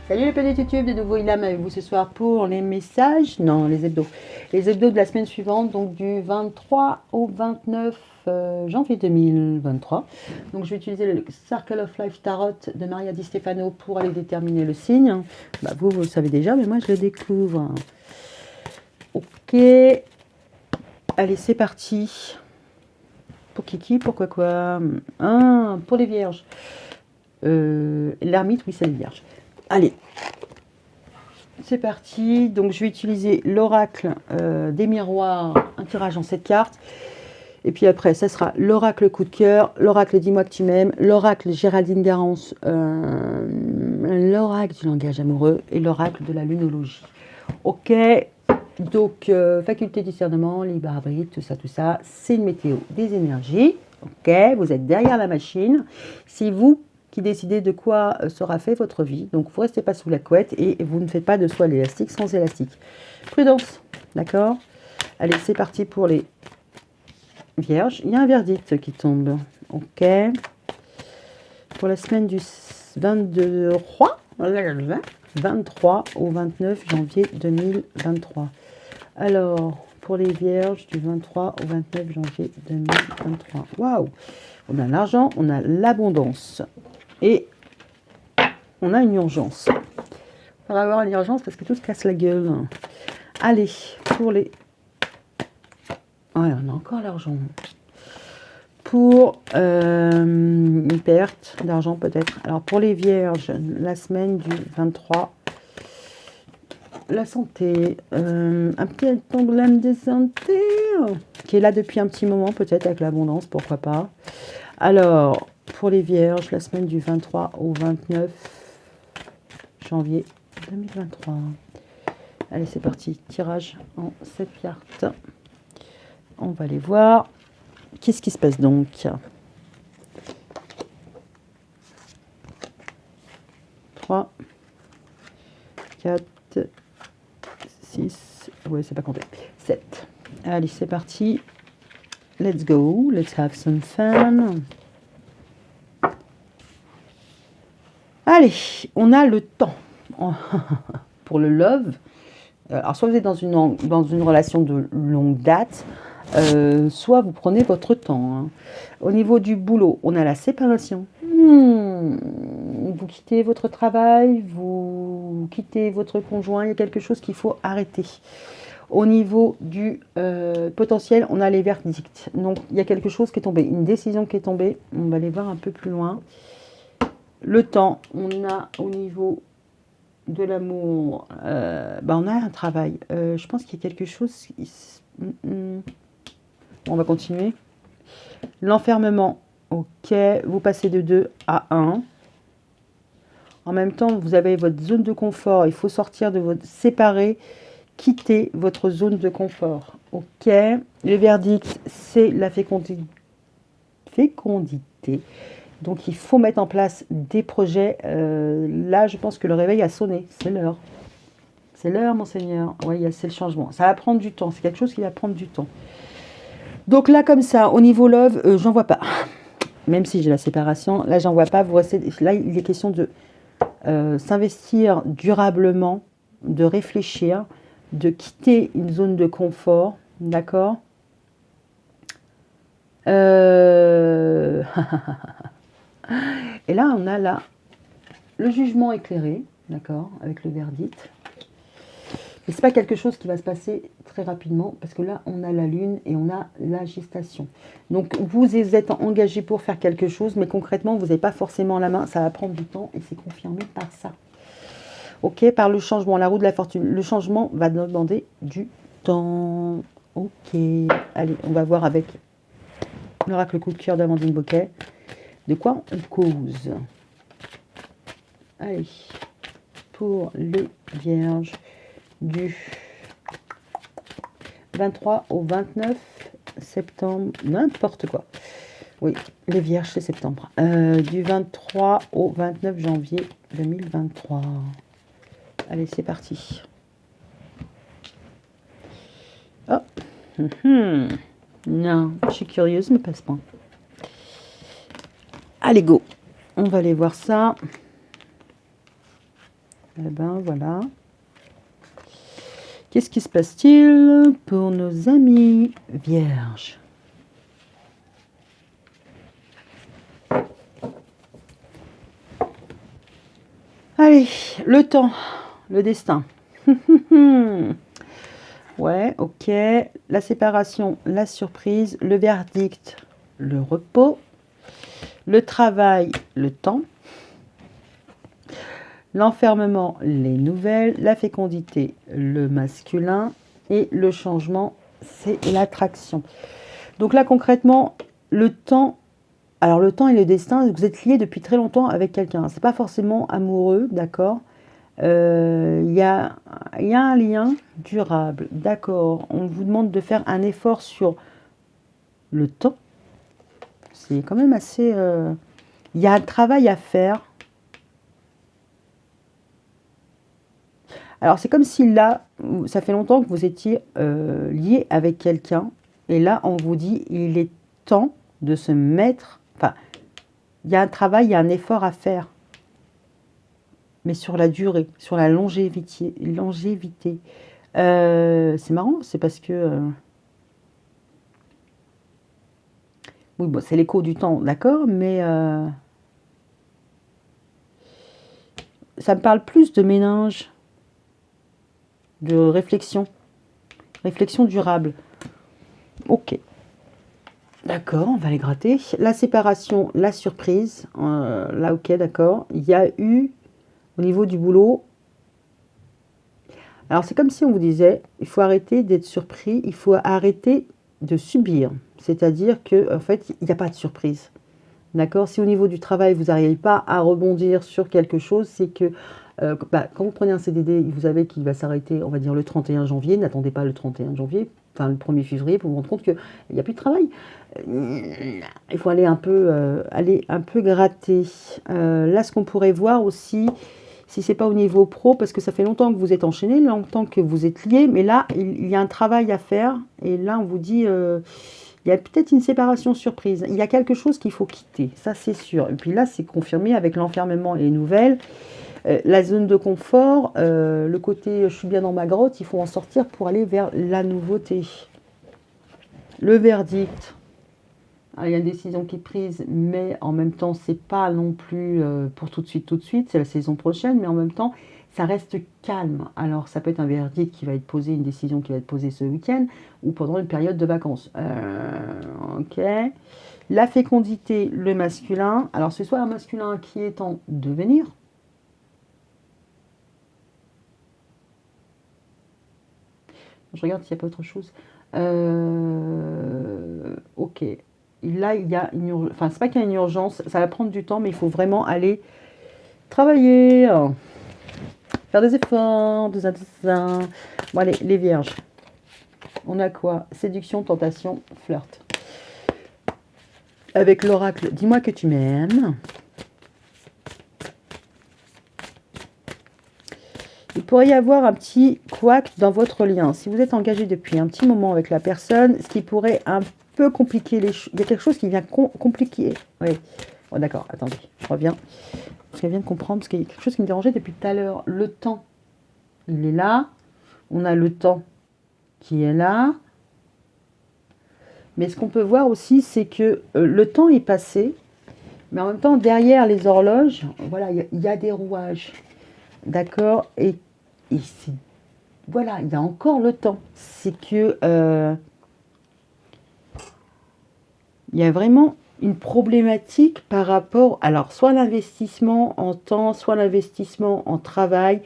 Salut les petits YouTube, de nouveau Ilham avec vous ce soir pour les messages, non les hebdos. Les hebdos de la semaine suivante, donc du 23 au 29 janvier 2023. Donc je vais utiliser le Circle of Life Tarot de Maria Di Stefano pour aller déterminer le signe. Bah, vous le savez déjà, mais moi je le découvre. Ok, allez c'est parti. Pour Kiki, pourquoi quoi? Pour les vierges. L'ermite, oui c'est les vierges. Allez, c'est parti. Donc je vais utiliser l'oracle des miroirs, un tirage en 7 cartes. Et puis après, ça sera l'oracle coup de cœur, l'oracle dis-moi que tu m'aimes, l'oracle Géraldine Garance, l'oracle du langage amoureux et l'oracle de la lunologie. Ok, donc faculté discernement, libre arbitre, tout ça, c'est une météo des énergies. Ok, vous êtes derrière la machine. Si vous qui décidez de quoi sera fait votre vie. Donc, vous ne restez pas sous la couette et vous ne faites pas de soie à l'élastique sans élastique. Prudence, d'accord? Allez, c'est parti pour les vierges. Il y a un verdict qui tombe. Ok. Pour la semaine du 23 au 29 janvier 2023. Alors, pour les vierges du 23 au 29 janvier 2023. Waouh! On a l'argent, on a l'abondance. Et on a une urgence. On va avoir une urgence parce que tout se casse la gueule. Allez, pour les... Ouais, on a encore l'argent. Pour une perte d'argent peut-être. Alors pour les vierges, la semaine du 23, la santé. Un petit problème de santé qui est là depuis un petit moment peut-être avec l'abondance, pourquoi pas. Alors, pour les vierges, la semaine du 23 au 29 janvier 2023. Allez, c'est parti. Tirage en 7 cartes. On va les voir. Qu'est-ce qui se passe donc? 3, 4, 6, ouais, c'est pas compté. 7. Allez, c'est parti. Let's go. Let's have some fun. Allez, on a le temps. Pour le love. Alors, soit vous êtes dans une relation de longue date, soit vous prenez votre temps. Hein. Au niveau du boulot, on a la séparation. Vous quittez votre travail, vous quittez votre conjoint, il y a quelque chose qu'il faut arrêter. Au niveau du potentiel, on a les verdicts. Donc, il y a quelque chose qui est tombé, une décision qui est tombée. On va aller voir un peu plus loin. Le temps, on a au niveau de l'amour, on a un travail. Je pense qu'il y a quelque chose... Bon, on va continuer. L'enfermement, ok. Vous passez de 2 à 1. En même temps, vous avez votre zone de confort. Il faut sortir de votre... séparer, quitter votre zone de confort. Ok. Le verdict, c'est la fécondité. Donc, il faut mettre en place des projets. Là, je pense que le réveil a sonné. C'est l'heure. C'est l'heure, monseigneur. Oui, c'est le changement. Ça va prendre du temps. C'est quelque chose qui va prendre du temps. Donc là, comme ça, au niveau love, j'en vois pas. Même si j'ai la séparation, là, j'en vois pas. Vous restez... Là, il est question de s'investir durablement, de réfléchir, de quitter une zone de confort. D'accord? Et là, on a là le jugement éclairé, d'accord, avec le verdict. Mais c'est pas quelque chose qui va se passer très rapidement, parce que là, on a la lune et on a la gestation. Donc, vous êtes engagé pour faire quelque chose, mais concrètement, vous n'avez pas forcément la main. Ça va prendre du temps et c'est confirmé par ça. Ok, par le changement, la roue de la fortune. Le changement va demander du temps. Ok, allez, on va voir avec l'oracle coup de cœur d'Amandine Boquet. De quoi on cause? Allez, pour les vierges du 23 au 29 septembre, n'importe quoi. Oui, les vierges, c'est septembre. Du 23 au 29 janvier 2023. Allez, c'est parti. Oh, non, je suis curieuse, mais passe pas. Allez, go. On va aller voir ça. Eh ben, voilà. Qu'est-ce qui se passe-t-il pour nos amis vierges? Allez, le temps, le destin. Ouais, ok. La séparation, la surprise, le verdict, le repos, le travail, le temps, l'enfermement, les nouvelles, la fécondité, le masculin et le changement, c'est l'attraction. Donc là, concrètement, le temps, alors le temps et le destin, vous êtes liés depuis très longtemps avec quelqu'un. C'est pas forcément amoureux, d'accord? Il y a un lien durable, d'accord. On vous demande de faire un effort sur le temps. C'est quand même assez... il y a un travail à faire. Alors, c'est comme si là, ça fait longtemps que vous étiez lié avec quelqu'un. Et là, on vous dit, il est temps de se mettre... Enfin, il y a un travail, il y a un effort à faire. Mais sur la durée, sur la longévité. C'est marrant, c'est parce que... oui, bon, c'est l'écho du temps, d'accord, mais ça me parle plus de ménage, de réflexion, réflexion durable. Ok, d'accord, on va les gratter. La séparation, la surprise, là, ok, d'accord. Il y a eu, au niveau du boulot, alors c'est comme si on vous disait, il faut arrêter d'être surpris, il faut arrêter de subir. C'est-à-dire que, en fait, il n'y a pas de surprise. D'accord? Si au niveau du travail, vous n'arrivez pas à rebondir sur quelque chose, c'est que quand vous prenez un CDD, vous savez qu'il va s'arrêter, on va dire, le 31 janvier. N'attendez pas le 31 janvier, enfin le 1er février, pour vous rendre compte qu'il n'y a plus de travail. Il faut aller un peu gratter. Là, ce qu'on pourrait voir aussi, si c'est pas au niveau pro, parce que ça fait longtemps que vous êtes enchaîné, longtemps que vous êtes liés, mais là, il y a un travail à faire. Et là, on vous dit... il y a peut-être une séparation surprise. Il y a quelque chose qu'il faut quitter, ça c'est sûr. Et puis là, c'est confirmé avec l'enfermement et les nouvelles. La zone de confort, le côté je suis bien dans ma grotte, il faut en sortir pour aller vers la nouveauté. Le verdict. Alors, il y a une décision qui est prise, mais en même temps, c'est pas non plus pour tout de suite, c'est la saison prochaine, mais en même temps, ça reste calme. Alors, ça peut être un verdict qui va être posé, une décision qui va être posée ce week-end ou pendant une période de vacances. Ok. La fécondité, le masculin. Alors, c'est soit un masculin qui est en devenir. Je regarde s'il n'y a pas autre chose. Ok. Là, il y a une urgence. Enfin, c'est pas qu'il y a une urgence, ça va prendre du temps, mais il faut vraiment aller travailler, faire des efforts, des dessins. Bon, allez, les vierges. On a quoi? Séduction, tentation, flirt. Avec l'oracle, dis-moi que tu m'aimes. Il pourrait y avoir un petit couac dans votre lien. Si vous êtes engagé depuis un petit moment avec la personne, ce qui pourrait un peu compliquer les choses. Il y a quelque chose qui vient compliquer. Oui. Oh, d'accord, attendez, je reviens. Parce qu'elle vient de comprendre, parce qu'il y a quelque chose qui me dérangeait depuis tout à l'heure. Le temps, il est là. On a le temps qui est là. Mais ce qu'on peut voir aussi, c'est que le temps est passé. Mais en même temps, derrière les horloges, voilà, il y a des rouages. D'accord? Et voilà, il y a encore le temps. C'est que il y a vraiment une problématique par rapport, alors soit l'investissement en temps, soit l'investissement en travail.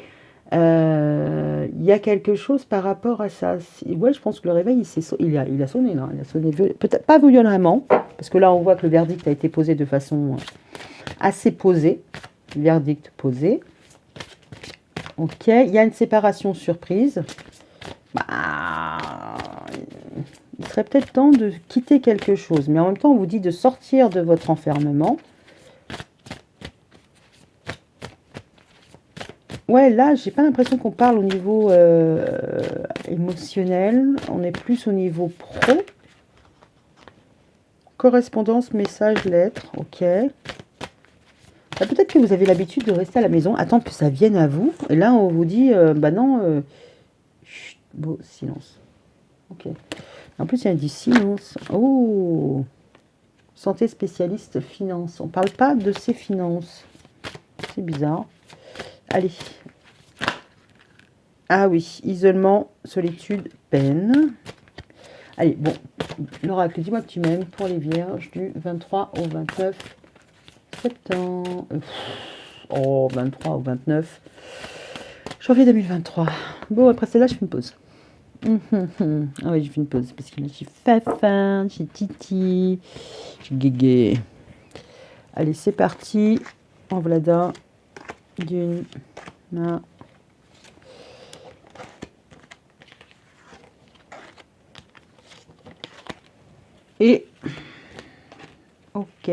Il y a quelque chose par rapport à ça. Ouais, je pense que le réveil, il a sonné là. Il a sonné, peut-être pas violemment, parce que là, on voit que le verdict a été posé de façon assez posée. Verdict posé. Ok, il y a une séparation surprise. Bah, il serait peut-être temps de quitter quelque chose. Mais en même temps, on vous dit de sortir de votre enfermement. Ouais, là, j'ai pas l'impression qu'on parle au niveau émotionnel. On est plus au niveau pro. Correspondance, message, lettre. Ok. Peut-être que vous avez l'habitude de rester à la maison, attendre que ça vienne à vous. Et là, on vous dit, bah non, chut, beau silence. Ok. En plus, il y a du silence. Oh, santé spécialiste finance. On parle pas de ses finances. C'est bizarre. Allez. Ah oui, isolement, solitude, peine. Allez, bon, l'oracle, dis-moi que tu m'aimes pour les vierges du 23 au 29 septembre. Oh, 23 au 29 janvier 2023. Bon, après celle-là, je fais une pause. Ah oui, je fais une pause parce que là, j'ai faim, j'ai titi, j'ai guégué. Allez, c'est parti. En voilà d'une main. Et ok,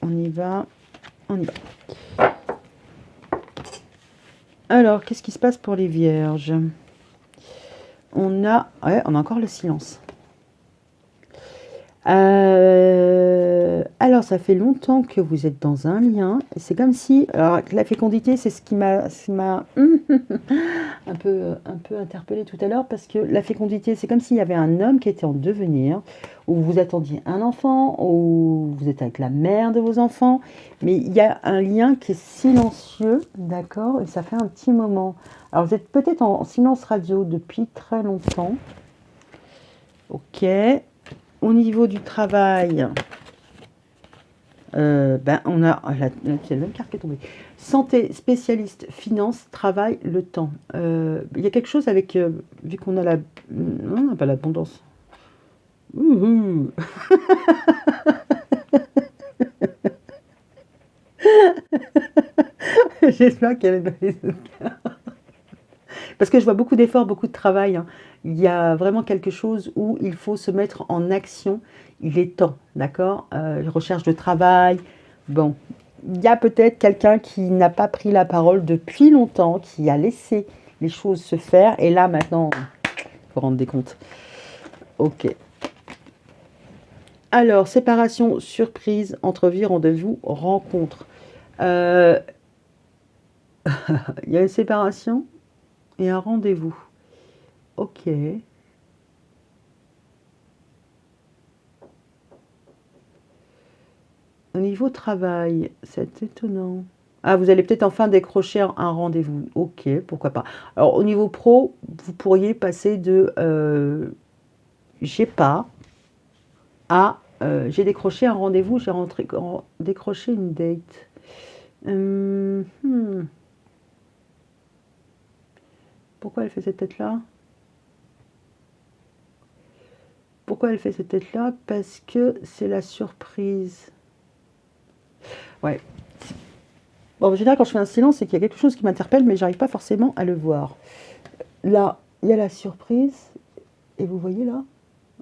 on y va, on y va. Alors, qu'est-ce qui se passe pour les vierges? On a encore le silence. Alors, ça fait longtemps que vous êtes dans un lien. C'est comme si, alors, la fécondité, c'est ce qui m'a un peu interpellée tout à l'heure, parce que la fécondité, c'est comme s'il y avait un homme qui était en devenir, où vous attendiez un enfant, où vous êtes avec la mère de vos enfants, mais il y a un lien qui est silencieux, d'accord, et ça fait un petit moment. Alors, vous êtes peut-être en silence radio depuis très longtemps. Ok. Au niveau du travail, on a c'est la même carte qui est tombée. Santé, spécialiste, finance, travail, le temps. Il y a quelque chose avec, vu qu'on a la... Non, on n'a pas l'abondance. J'espère qu'elle est dans les autres cas. Parce que je vois beaucoup d'efforts, beaucoup de travail, hein. Il y a vraiment quelque chose où il faut se mettre en action. Il est temps, d'accord? Recherche de travail. Bon, il y a peut-être quelqu'un qui n'a pas pris la parole depuis longtemps, qui a laissé les choses se faire. Et là, maintenant, il faut rendre des comptes. Ok. Alors, séparation, surprise, entrevue, rendez-vous, rencontre. Il y a une séparation et un rendez-vous. Ok. Au niveau travail, c'est étonnant. Ah, vous allez peut-être enfin décrocher un rendez-vous. Ok, pourquoi pas. Alors, au niveau pro, vous pourriez passer de j'ai pas à j'ai décroché un rendez-vous, décroché une date. Pourquoi elle fait cette tête-là? Pourquoi elle fait cette tête-là? Parce que c'est la surprise. Ouais. Bon, en général, quand je fais un silence, c'est qu'il y a quelque chose qui m'interpelle, mais j'arrive pas forcément à le voir. Là, il y a la surprise, et vous voyez là,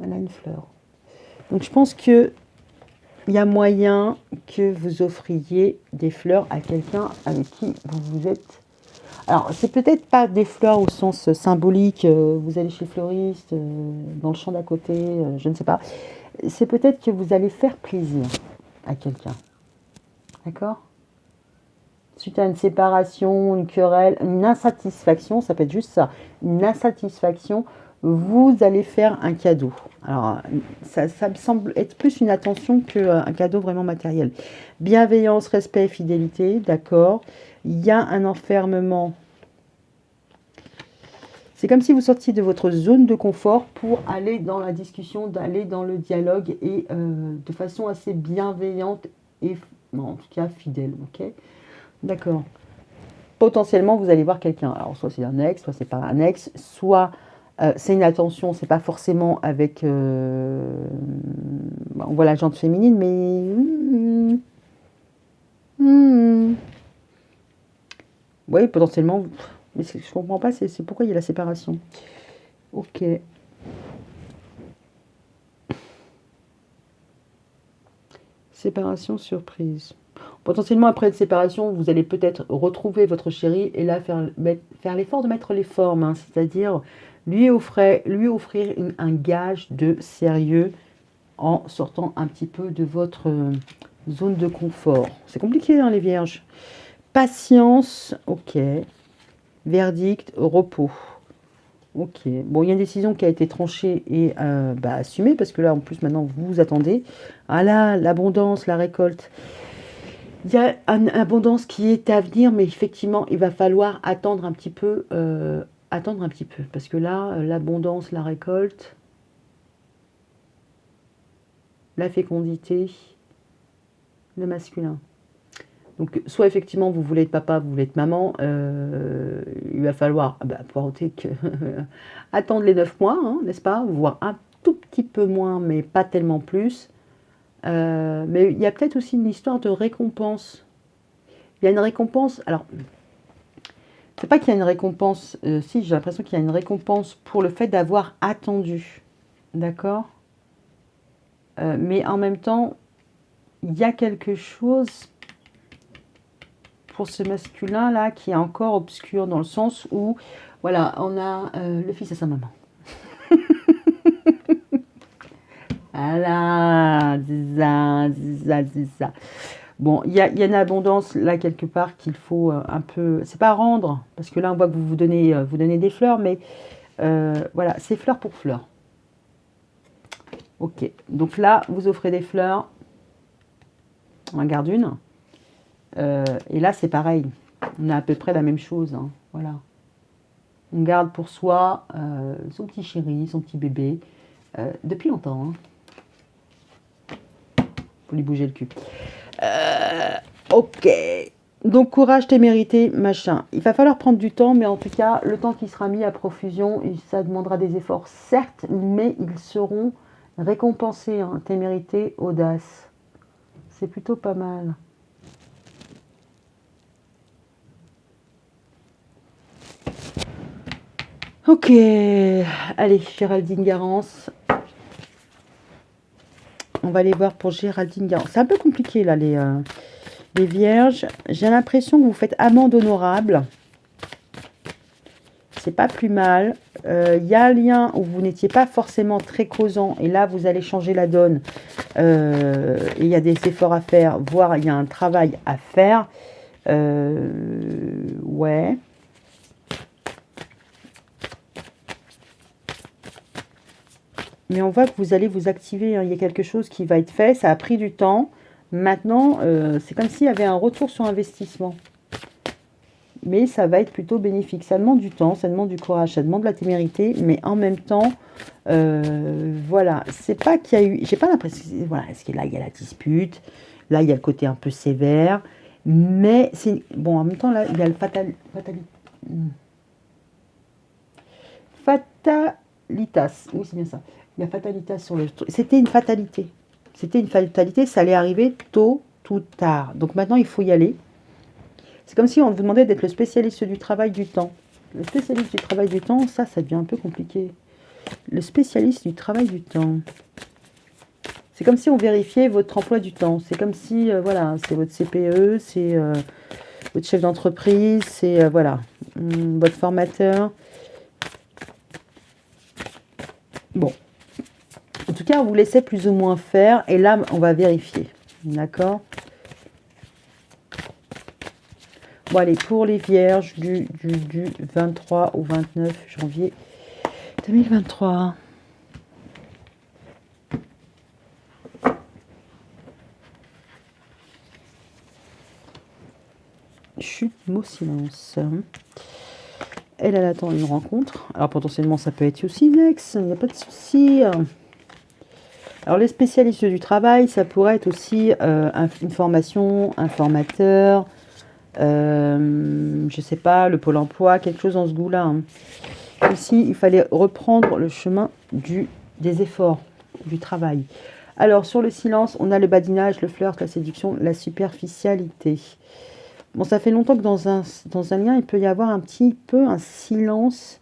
elle a une fleur. Donc je pense que il y a moyen que vous offriez des fleurs à quelqu'un avec qui vous êtes. Alors, c'est peut-être pas des fleurs au sens symbolique, vous allez chez le fleuriste, dans le champ d'à côté, je ne sais pas. C'est peut-être que vous allez faire plaisir à quelqu'un. D'accord? Suite à une séparation, une querelle, une insatisfaction, ça peut être juste ça, une insatisfaction, vous allez faire un cadeau. Alors, ça me semble être plus une attention qu'un cadeau vraiment matériel. Bienveillance, respect, fidélité, d'accord. Il y a un enfermement. C'est comme si vous sortiez de votre zone de confort pour aller dans la discussion, d'aller dans le dialogue et de façon assez bienveillante et en tout cas fidèle, ok? D'accord. Potentiellement, vous allez voir quelqu'un. Alors, soit c'est un ex, soit c'est pas un ex, soit c'est une attention, c'est pas forcément avec. On voit la jante féminine, mais. Oui, potentiellement. Mais je comprends pas, c'est pourquoi il y a la séparation. Ok. Séparation surprise. Potentiellement, après une séparation, vous allez peut-être retrouver votre chéri et là faire l'effort de mettre les formes, hein, c'est-à-dire lui offrir un gage de sérieux en sortant un petit peu de votre Zone de confort. C'est compliqué, hein, les vierges. Patience, ok. Verdict, repos. Ok. Bon, il y a une décision qui a été tranchée et assumée, parce que là, en plus, maintenant, vous vous attendez. Ah là, l'abondance, la récolte. Il y a une abondance qui est à venir, mais effectivement, il va falloir attendre un petit peu. Attendre un petit peu. Parce que là, l'abondance, la récolte, la fécondité, le masculin. Donc, soit effectivement, vous voulez être papa, vous voulez être maman, il va falloir attendre les 9 mois, hein, n'est-ce pas? Voire un tout petit peu moins, mais pas tellement plus. Mais il y a peut-être aussi une histoire de récompense. Il y a une récompense. Alors, c'est pas qu'il y a une récompense. Si, j'ai l'impression qu'il y a une récompense pour le fait d'avoir attendu. D'accord? Mais en même temps, il y a quelque chose pour ce masculin là qui est encore obscur dans le sens où voilà, on a le fils à sa maman. Voilà, zizza, zizza, zizza. Bon, il y a une abondance là quelque part qu'il faut un peu, c'est pas rendre parce que là on voit que vous donnez des fleurs, mais voilà, c'est fleur pour fleur. Ok, donc là vous offrez des fleurs, on en garde une. Et là, c'est pareil. On a à peu près la même chose. Hein. Voilà. On garde pour soi son petit chéri, son petit bébé, depuis longtemps. Hein. Faut lui bouger le cul. Ok. Donc, courage, témérité, machin. Il va falloir prendre du temps, mais en tout cas, le temps qui sera mis à profusion, ça demandera des efforts, certes, mais ils seront récompensés. Hein. Témérité, audace. C'est plutôt pas mal. Ok, allez, Géraldine Garance. On va aller voir pour Géraldine Garance. C'est un peu compliqué là, les vierges. J'ai l'impression que vous faites amende honorable. C'est pas plus mal. Il y a un lien où vous n'étiez pas forcément très causant. Et là, vous allez changer la donne. Et il y a des efforts à faire, voire il y a un travail à faire. Ouais. Mais on voit que vous allez vous activer, hein. Il y a quelque chose qui va être fait, ça a pris du temps. Maintenant, c'est comme s'il y avait un retour sur investissement. Mais ça va être plutôt bénéfique. Ça demande du temps, ça demande du courage, ça demande de la témérité, mais en même temps, voilà. C'est pas qu'il y a eu... J'ai pas l'impression... Voilà, est-ce que là, il y a la dispute. Là, il y a le côté un peu sévère. Mais, c'est bon, en même temps, là, il y a le fatalitas. Oui, c'est bien ça. Il y a fatalitas sur le truc. C'était une fatalité. C'était une fatalité, ça allait arriver tôt ou tard. Donc maintenant, il faut y aller. C'est comme si on vous demandait d'être le spécialiste du travail du temps. Le spécialiste du travail du temps, ça devient un peu compliqué. Le spécialiste du travail du temps. C'est comme si on vérifiait votre emploi du temps. C'est comme si, voilà, c'est votre CPE, c'est votre chef d'entreprise, c'est, voilà, votre formateur. Bon. En tout cas, on vous laissait plus ou moins faire. Et là, on va vérifier. D'accord ? Bon, allez, pour les vierges du 23 au 29 janvier 2023. Chute, mot, silence. Elle attend une rencontre. Alors, potentiellement, ça peut être aussi une ex. Il n'y a pas de souci. Alors, les spécialistes du travail, ça pourrait être aussi une formation, un formateur, je sais pas, le pôle emploi, quelque chose dans ce goût-là. Hein. Ici, il fallait reprendre le chemin des efforts, du travail. Alors, sur le silence, on a le badinage, le flirt, la séduction, la superficialité. Bon, ça fait longtemps que dans un lien, il peut y avoir un petit peu un silence.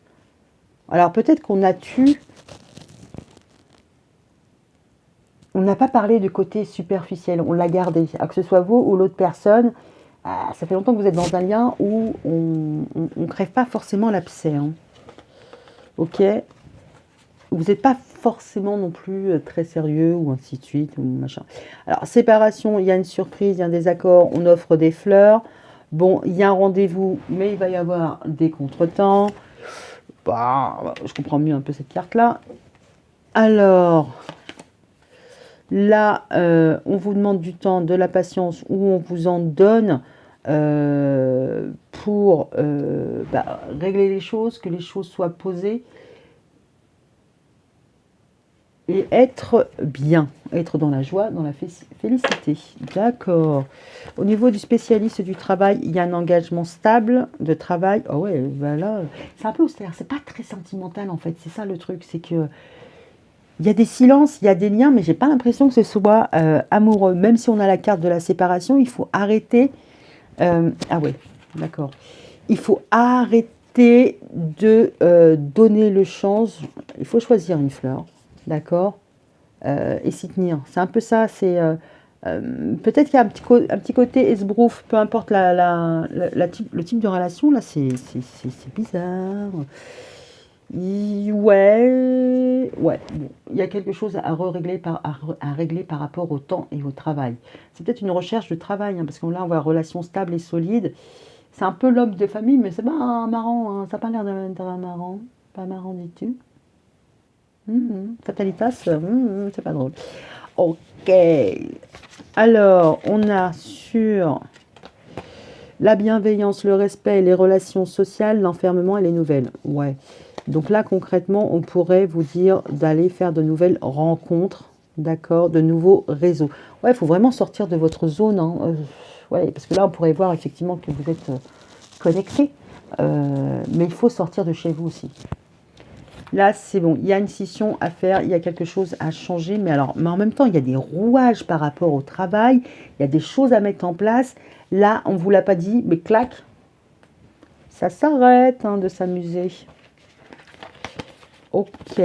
Alors, peut-être qu'on a on n'a pas parlé du côté superficiel, on l'a gardé. Alors que ce soit vous ou l'autre personne, ça fait longtemps que vous êtes dans un lien où on ne crève pas forcément l'abcès. Hein. Ok. vous n'êtes pas forcément non plus très sérieux ou ainsi de suite ou machin. Alors séparation, il y a une surprise, il y a un désaccord, on offre des fleurs. Bon, il y a un rendez-vous, mais il va y avoir des contretemps. Bah, je comprends mieux un peu cette carte-là. Alors, là, on vous demande du temps, de la patience, ou on vous en donne pour régler les choses, que les choses soient posées et être bien, être dans la joie, dans la félicité. D'accord. Au niveau du spécialiste du travail, il y a un engagement stable de travail. Ah ouais, voilà. C'est un peu austère, c'est pas très sentimental en fait, c'est ça le truc, c'est que il y a des silences, il y a des liens, mais j'ai pas l'impression que ce soit amoureux. Même si on a la carte de la séparation, il faut arrêter. Ah ouais, d'accord. Il faut arrêter de donner le change. Il faut choisir une fleur, d'accord, et s'y tenir. C'est un peu ça. C'est peut-être qu'il y a un petit côté esbrouf, peu importe le type de relation. Là, c'est bizarre. Ouais, bon, il y a quelque chose à régler par rapport au temps et au travail. C'est peut-être une recherche de travail, hein, parce que là, on voit relation stable et solide. C'est un peu l'homme de famille, mais c'est pas marrant, hein, ça n'a pas l'air d'être marrant. Pas marrant du tout. Fatalitas, c'est pas drôle. Ok. Alors, on a sur la bienveillance, le respect, les relations sociales, l'enfermement et les nouvelles. Ouais. Donc là, concrètement, on pourrait vous dire d'aller faire de nouvelles rencontres, d'accord, de nouveaux réseaux. Ouais, il faut vraiment sortir de votre zone, hein. Ouais, parce que là, on pourrait voir effectivement que vous êtes connecté, mais il faut sortir de chez vous aussi. Là, c'est bon, il y a une scission à faire, il y a quelque chose à changer, mais en même temps, il y a des rouages par rapport au travail, il y a des choses à mettre en place. Là, on ne vous l'a pas dit, mais clac, ça s'arrête hein, de s'amuser. Ok,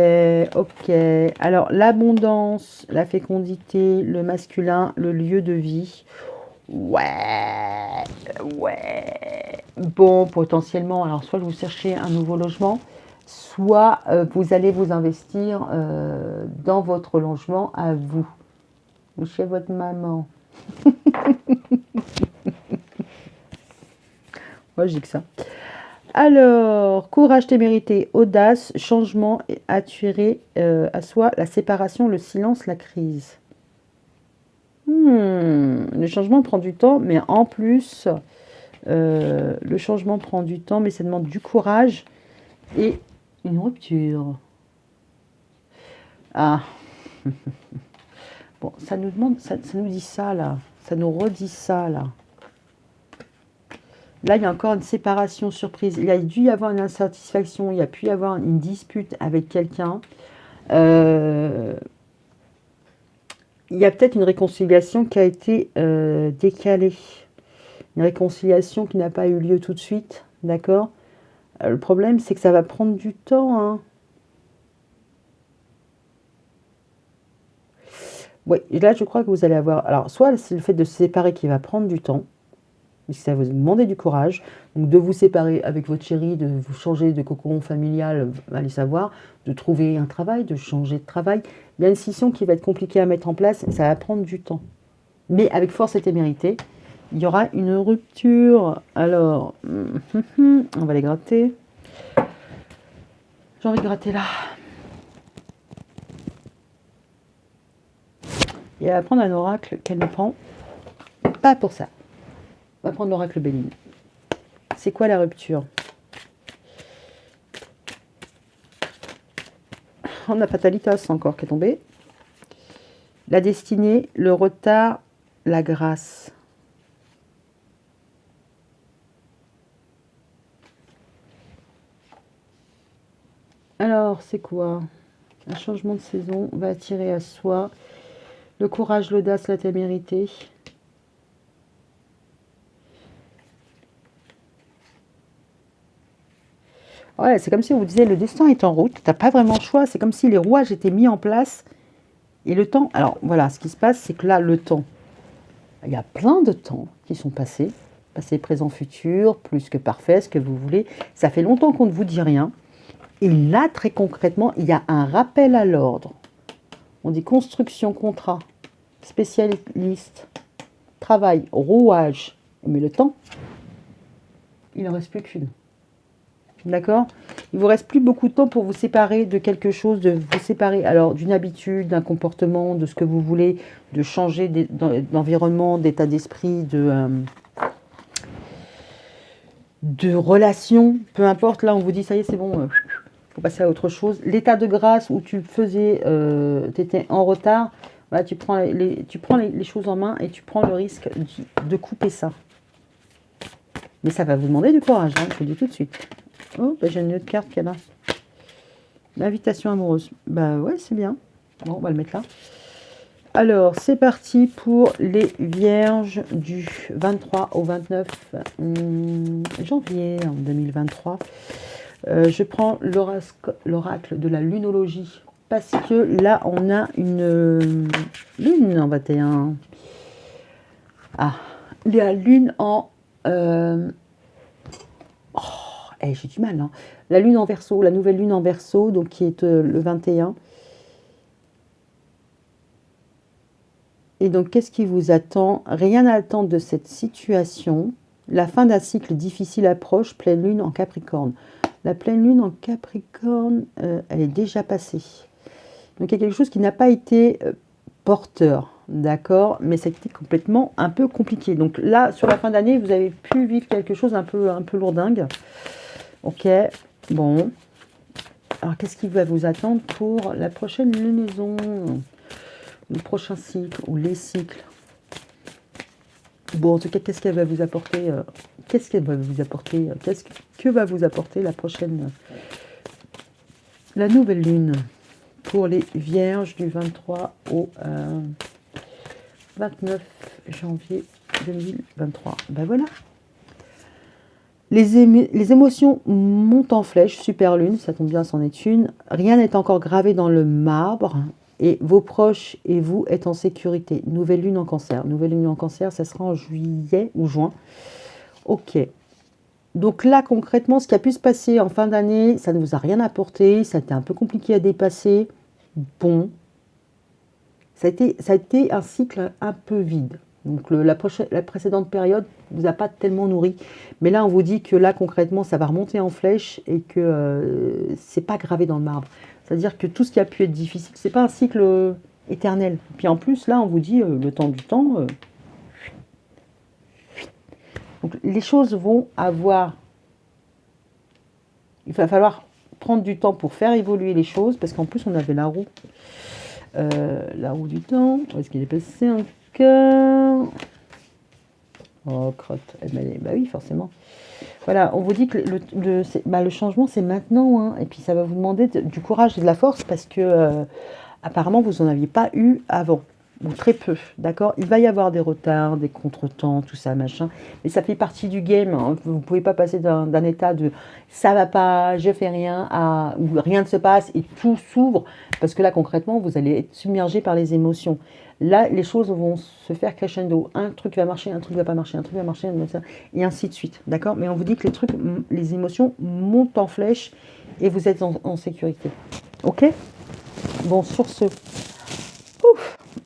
ok. Alors, l'abondance, la fécondité, le masculin, le lieu de vie. Ouais, ouais. Bon, potentiellement, alors soit vous cherchez un nouveau logement, soit vous allez vous investir dans votre logement à vous, ou chez votre maman. Moi, j'ai que ça. Alors, courage, témérité, audace, changement, et attirer à soi la séparation, le silence, la crise. Le changement prend du temps, mais en plus, le changement prend du temps, mais ça demande du courage et une rupture. Ah, bon, ça nous demande, ça nous dit ça là, ça nous redit ça là. Là, il y a encore une séparation surprise. Il y a dû y avoir une insatisfaction, il y a pu y avoir une dispute avec quelqu'un. Il y a peut-être une réconciliation qui a été décalée. Une réconciliation qui n'a pas eu lieu tout de suite, d'accord. Le problème, c'est que ça va prendre du temps, hein. Oui, et là, je crois que vous allez avoir... Alors, soit c'est le fait de se séparer qui va prendre du temps, puisque ça va vous demander du courage, donc de vous séparer avec votre chéri, de vous changer de cocon familial, allez savoir, de trouver un travail, de changer de travail. Il y a une scission qui va être compliquée à mettre en place, ça va prendre du temps. Mais avec force et témérité, il y aura une rupture. Alors, on va les gratter. J'ai envie de gratter là. Et elle va prendre un oracle qu'elle ne prend pas pour ça. On va prendre l'oracle Béline. C'est quoi la rupture? On a Fatalitas encore qui est tombé. La destinée, le retard, la grâce. Alors, c'est quoi? Un changement de saison va attirer à soi le courage, l'audace, la témérité. Ouais, c'est comme si on vous disait le destin est en route, t'as pas vraiment le choix, c'est comme si les rouages étaient mis en place et le temps. Alors voilà, ce qui se passe, c'est que là, le temps, il y a plein de temps qui sont passés, passé, présent, futur, plus que parfait, ce que vous voulez. Ça fait longtemps qu'on ne vous dit rien. Et là, très concrètement, il y a un rappel à l'ordre. On dit construction, contrat, spécialiste, travail, rouage. Mais le temps, il n'en reste plus qu'une. D'accord? Il vous reste plus beaucoup de temps pour vous séparer de quelque chose, de vous séparer alors d'une habitude, d'un comportement, de ce que vous voulez, de changer d'environnement, d'état d'esprit, de relation, peu importe. Là, on vous dit, ça y est, c'est bon, faut passer à autre chose. L'état de grâce où tu faisais, tu étais en retard, voilà, tu prends les choses en main et tu prends le risque de couper ça. Mais ça va vous demander du courage, hein, je vous le dis tout de suite. Oh, bah, j'ai une autre carte qu'il y a là. L'invitation amoureuse. Bah ouais, c'est bien. Bon, on va le mettre là. Alors, c'est parti pour les vierges du 23 au 29 janvier en 2023. Je prends l'oracle de la lunologie parce que là, on a une lune en 21. Ah, la lune en... j'ai du mal, hein. La lune en Verseau, la nouvelle lune en Verseau, donc qui est le 21. Et donc, qu'est-ce qui vous attend? Rien à attendre de cette situation. La fin d'un cycle difficile approche, pleine lune en Capricorne. La pleine lune en Capricorne, elle est déjà passée. Donc, il y a quelque chose qui n'a pas été porteur, d'accord? Mais ça a été complètement un peu compliqué. Donc là, sur la fin d'année, vous avez pu vivre quelque chose un peu lourdingue. Ok, bon. Alors, qu'est-ce qui va vous attendre pour la prochaine lunaison? Le prochain cycle ou les cycles. Bon, en tout cas, qu'est-ce qu'elle va vous apporter? Qu'est-ce qu'elle va vous apporter? Que va vous apporter la prochaine, la nouvelle lune pour les vierges du 23 au 29 janvier 2023. Ben voilà. Les émotions montent en flèche, super lune, ça tombe bien, c'en est une. Rien n'est encore gravé dans le marbre. Et vos proches et vous êtes en sécurité. Nouvelle lune en cancer. Nouvelle lune en cancer, ça sera en juillet ou juin. Ok. Donc là, concrètement, ce qui a pu se passer en fin d'année, ça ne vous a rien apporté. Ça a été un peu compliqué à dépasser. Bon. Ça a été un cycle un peu vide. Donc la précédente période ne vous a pas tellement nourri. Mais là, on vous dit que là, concrètement, ça va remonter en flèche et que c'est pas gravé dans le marbre. C'est-à-dire que tout ce qui a pu être difficile, c'est pas un cycle éternel. Puis en plus, là, on vous dit le temps du temps. Donc les choses vont avoir... Il va falloir prendre du temps pour faire évoluer les choses, parce qu'en plus, on avait la roue. La roue du temps. Où est-ce qu'il est passé encore? Oh, crotte. Bah oui, forcément. Voilà, on vous dit que le changement, c'est maintenant. Hein, et puis, ça va vous demander du courage et de la force parce que, apparemment, vous n'en aviez pas eu avant. Ou très peu, d'accord? Il va y avoir des retards, des contretemps, tout ça, machin. Mais ça fait partie du game. Hein. Vous ne pouvez pas passer d'un état de ça va pas, je fais rien, à où rien ne se passe et tout s'ouvre. Parce que là, concrètement, vous allez être submergé par les émotions. Là, les choses vont se faire crescendo. Un truc va marcher, un truc va pas marcher, un truc va marcher, et ainsi de suite. D'accord? Mais on vous dit que les émotions montent en flèche et vous êtes en sécurité. Ok? Bon, sur ce,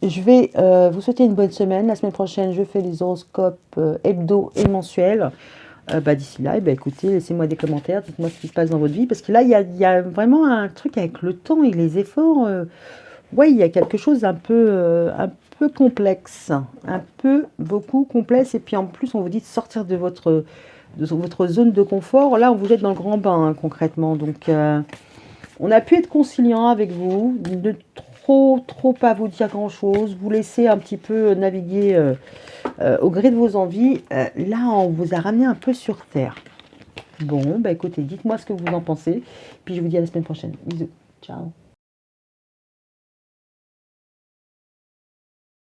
je vais vous souhaiter une bonne semaine. La semaine prochaine, je fais les horoscopes hebdo et mensuels. D'ici là, écoutez, laissez-moi des commentaires, dites-moi ce qui se passe dans votre vie. Parce que là, il y a vraiment un truc avec le temps et les efforts. Oui, il y a quelque chose un peu complexe, beaucoup complexe. Et puis en plus, on vous dit de sortir de votre zone de confort. Là, on vous jette dans le grand bain, hein, concrètement. Donc, on a pu être conciliant avec vous, de trop pas vous dire grand-chose, vous laisser un petit peu naviguer au gré de vos envies. Là, on vous a ramené un peu sur terre. Bon, écoutez, dites-moi ce que vous en pensez. Puis je vous dis à la semaine prochaine. Bisous. Ciao.